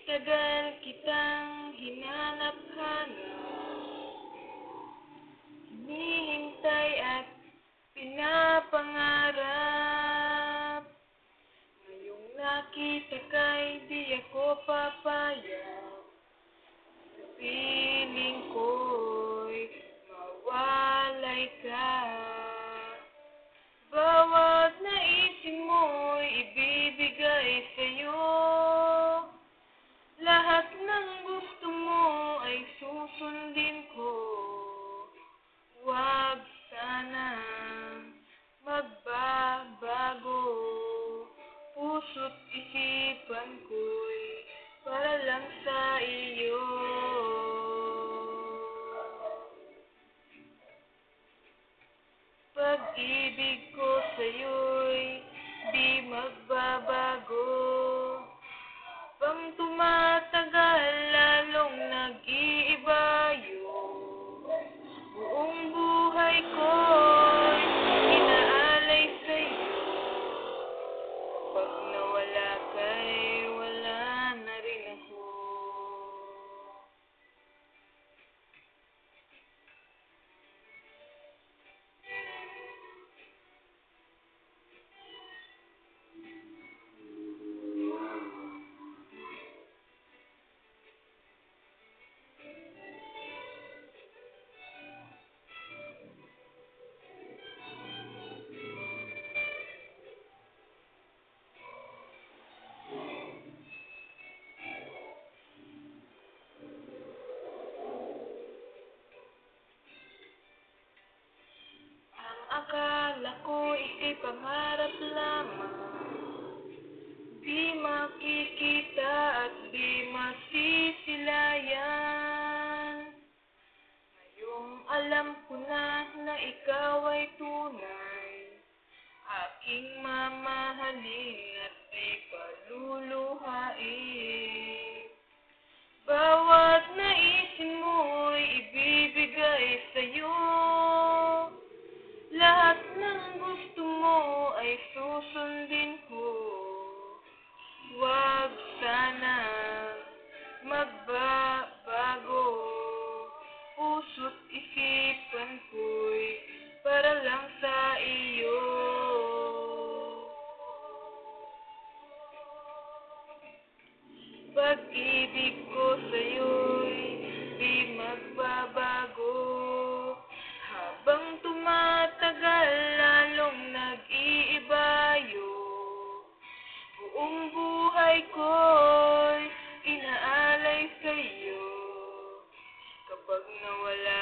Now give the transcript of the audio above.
tagal kitang hinanap-hanap, hinihintay at pinapangarap. Ngayong nakita ka'y di ako papayag, sa piling ko'y mawalay ka. Bawat naisin mo'y ibibigay sa'yo, lahat ng gusto mo ay susundin ko. Huwag sanang magbabago, puso't isipan ko'y para lang sa iyo. Pag-ibig ko sa'yo'y di magbabago, habang tumatagal lalong nag-iiba yun. Buong buhay ko'y inaalay sa'yo, pag nawala ka'y wala na rin ako. Ang akala ko ika'y pangarap lamang, di makikita at di masisilayan. Ngayong alam ko na ikaw ay tunay, aking mamahalin at di paluluhain. Bawat naisin mo'y ibibigay sa'yo, lahat ng gusto mo ay susundin ko. Huwag sana magbabago, puso't isipan ko'y para lang sa iyo. Pag-ibig ko sa'yo'y di magbabago, habang tumatagal lalong nag-iiba yun. Buong buhay ko'y inaalay sa'yo, kapag nawala